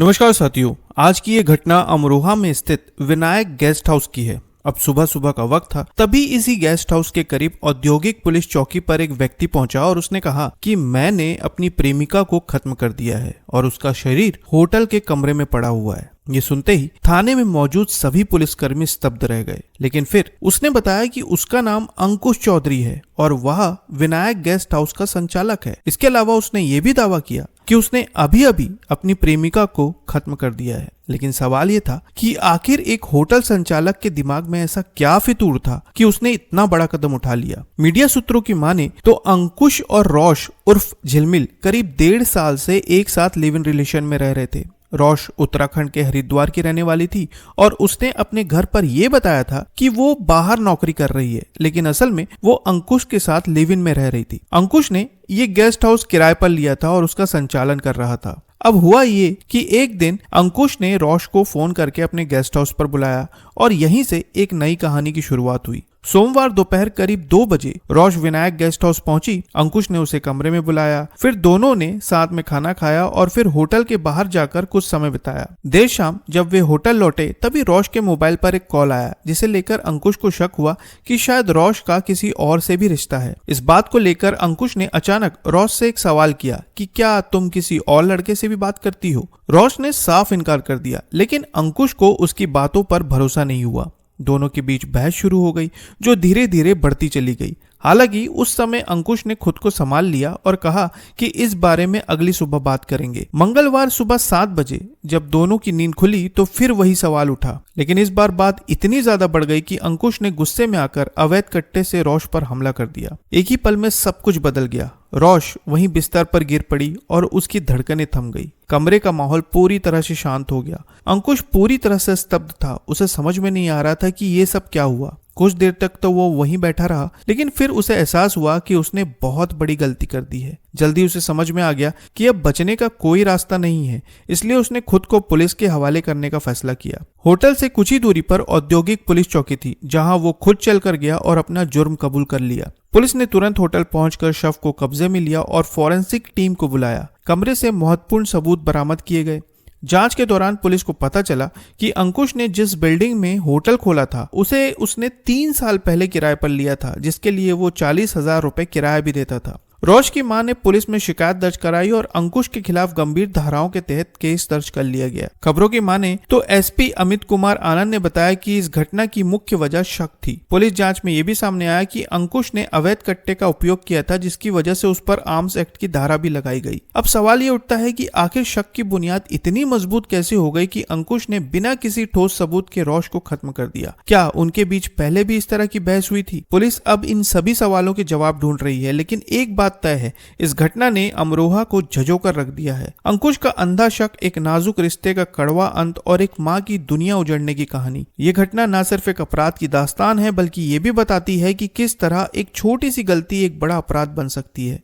नमस्कार साथियों, आज की ये घटना अमरोहा में स्थित विनायक गेस्ट हाउस की है। अब सुबह सुबह का वक्त था, तभी इसी गेस्ट हाउस के करीब औद्योगिक पुलिस चौकी पर एक व्यक्ति पहुंचा और उसने कहा कि मैंने अपनी प्रेमिका को खत्म कर दिया है और उसका शरीर होटल के कमरे में पड़ा हुआ है। ये सुनते ही थाने में मौजूद सभी पुलिसकर्मी स्तब्ध रह गए, लेकिन फिर उसने बताया कि उसका नाम अंकुश चौधरी है और वह विनायक गेस्ट हाउस का संचालक है। इसके अलावा उसने ये भी दावा किया कि उसने अभी अभी अपनी प्रेमिका को खत्म कर दिया है। लेकिन सवाल ये था कि आखिर एक होटल संचालक के दिमाग में ऐसा क्या फितूर था कि उसने इतना बड़ा कदम उठा लिया। मीडिया सूत्रों की माने तो अंकुश और रोश उर्फ झिलमिल करीब 1.5 साल से एक साथ लिव इन रिलेशन में रह रहे थे। रोश उत्तराखंड के हरिद्वार की रहने वाली थी और उसने अपने घर पर यह बताया था कि वो बाहर नौकरी कर रही है, लेकिन असल में वो अंकुश के साथ लिव इन में रह रही थी। अंकुश ने ये गेस्ट हाउस किराए पर लिया था और उसका संचालन कर रहा था। अब हुआ ये कि एक दिन अंकुश ने रोश को फोन करके अपने गेस्ट हाउस पर बुलाया और यहीं से एक नई कहानी की शुरुआत हुई। सोमवार दोपहर करीब 2 बजे रोश विनायक गेस्ट हाउस पहुंची। अंकुश ने उसे कमरे में बुलाया, फिर दोनों ने साथ में खाना खाया और फिर होटल के बाहर जाकर कुछ समय बिताया। देर शाम जब वे होटल लौटे तभी रोश के मोबाइल पर एक कॉल आया, जिसे लेकर अंकुश को शक हुआ कि शायद रोश का किसी और से भी रिश्ता है। इस बात को लेकर अंकुश ने अचानक रोश से एक सवाल किया कि क्या तुम किसी और लड़के से भी बात करती हो? रोश ने साफ इनकार कर दिया, लेकिन अंकुश को उसकी बातों पर भरोसा नहीं हुआ। दोनों के बीच बहस शुरू हो गई, जो धीरे धीरे बढ़ती चली गई। हालांकि उस समय अंकुश ने खुद को संभाल लिया और कहा कि इस बारे में अगली सुबह बात करेंगे। मंगलवार सुबह 7 बजे जब दोनों की नींद खुली तो फिर वही सवाल उठा, लेकिन इस बार बात इतनी ज्यादा बढ़ गई कि अंकुश ने गुस्से में आकर अवैध कट्टे से रोश पर हमला कर दिया। एक ही पल में सब कुछ बदल गया। रोश वहीं बिस्तर पर गिर पड़ी और उसकी धड़कनें थम गई। कमरे का माहौल पूरी तरह से शांत हो गया। अंकुश पूरी तरह से स्तब्ध था। उसे समझ में नहीं आ रहा था कि ये सब क्या हुआ। कुछ देर तक तो वो वहीं बैठा रहा, लेकिन फिर उसे एहसास हुआ कि उसने बहुत बड़ी गलती कर दी है। जल्दी उसे समझ में आ गया कि अब बचने का कोई रास्ता नहीं है, इसलिए उसने खुद को पुलिस के हवाले करने का फैसला किया। होटल से कुछ ही दूरी पर औद्योगिक पुलिस चौकी थी, जहां वो खुद चल कर गया और अपना जुर्म कबूल कर लिया। पुलिस ने तुरंत होटल पहुंचकर शव को कब्जे में लिया और फॉरेंसिक टीम को बुलाया। कमरे से महत्वपूर्ण सबूत बरामद किए गए। जांच के दौरान पुलिस को पता चला कि अंकुश ने जिस बिल्डिंग में होटल खोला था उसे उसने 3 साल पहले किराए पर लिया था, जिसके लिए वो 40,000 रुपए किराया भी देता था। रोश की मां ने पुलिस में शिकायत दर्ज कराई और अंकुश के खिलाफ गंभीर धाराओं के तहत केस दर्ज कर लिया गया। खबरों की माने तो एसपी अमित कुमार आनंद ने बताया कि इस घटना की मुख्य वजह शक थी। पुलिस जांच में यह भी सामने आया कि अंकुश ने अवैध कट्टे का उपयोग किया था, जिसकी वजह से उस पर आर्म्स एक्ट की धारा भी लगाई गई। अब सवाल ये उठता है कि आखिर शक की बुनियाद इतनी मजबूत कैसे हो गई कि अंकुश ने बिना किसी ठोस सबूत के रोश को खत्म कर दिया? क्या उनके बीच पहले भी इस तरह की बहस हुई थी? पुलिस अब इन सभी सवालों के जवाब ढूंढ रही है, लेकिन एक बात तय है, इस घटना ने अमरोहा को झंझोकर रख दिया है। अंकुश का अंधा शक, एक नाजुक रिश्ते का कड़वा अंत और एक मां की दुनिया उजड़ने की कहानी। ये घटना न सिर्फ एक अपराध की दास्तान है, बल्कि ये भी बताती है कि किस तरह एक छोटी सी गलती एक बड़ा अपराध बन सकती है।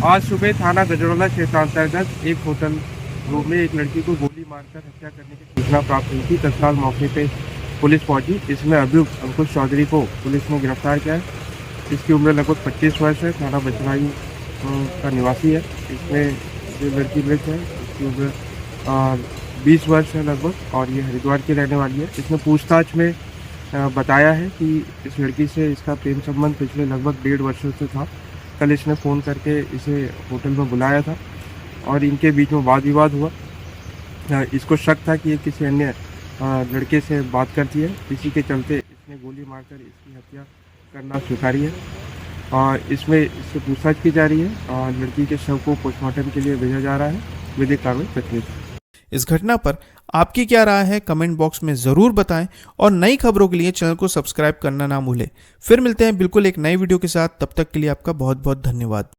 आज सुबह थाना गजरोला क्षेत्र अंतर्गत एक होटल रूम में एक लड़की को गोली मारकर हत्या करने की सूचना प्राप्त हुई थी। तत्काल मौके पे पुलिस पहुंची। इसमें अभियुक्त अंकुश चौधरी को पुलिस ने गिरफ्तार किया है। इसकी उम्र लगभग 25 वर्ष है। थाना बचराई का निवासी है। इसमें जो लड़की मृत है इसकी उम्र 20 वर्ष है लगभग और ये हरिद्वार की रहने वाली है। इसने पूछताछ में बताया है कि इस लड़की से इसका प्रेम संबंध पिछले लगभग 1.5 वर्षों से था। कल इसने फ़ोन करके इसे होटल में बुलाया था और इनके बीच में वाद विवाद हुआ। इसको शक था कि ये किसी अन्य लड़के से बात करती है। इसी के चलते इसने गोली मारकर इसकी हत्या करना स्वीकारी है और इसमें इससे पूछताछ की जा रही है और लड़की के शव को पोस्टमार्टम के लिए भेजा जा रहा है। विधिक कार्रवाई प्रक्रिया। इस घटना पर आपकी क्या राय है, कमेंट बॉक्स में जरूर बताएं और नई खबरों के लिए चैनल को सब्सक्राइब करना ना भूलें। फिर मिलते हैं बिल्कुल एक नई वीडियो के साथ। तब तक के लिए आपका बहुत बहुत धन्यवाद।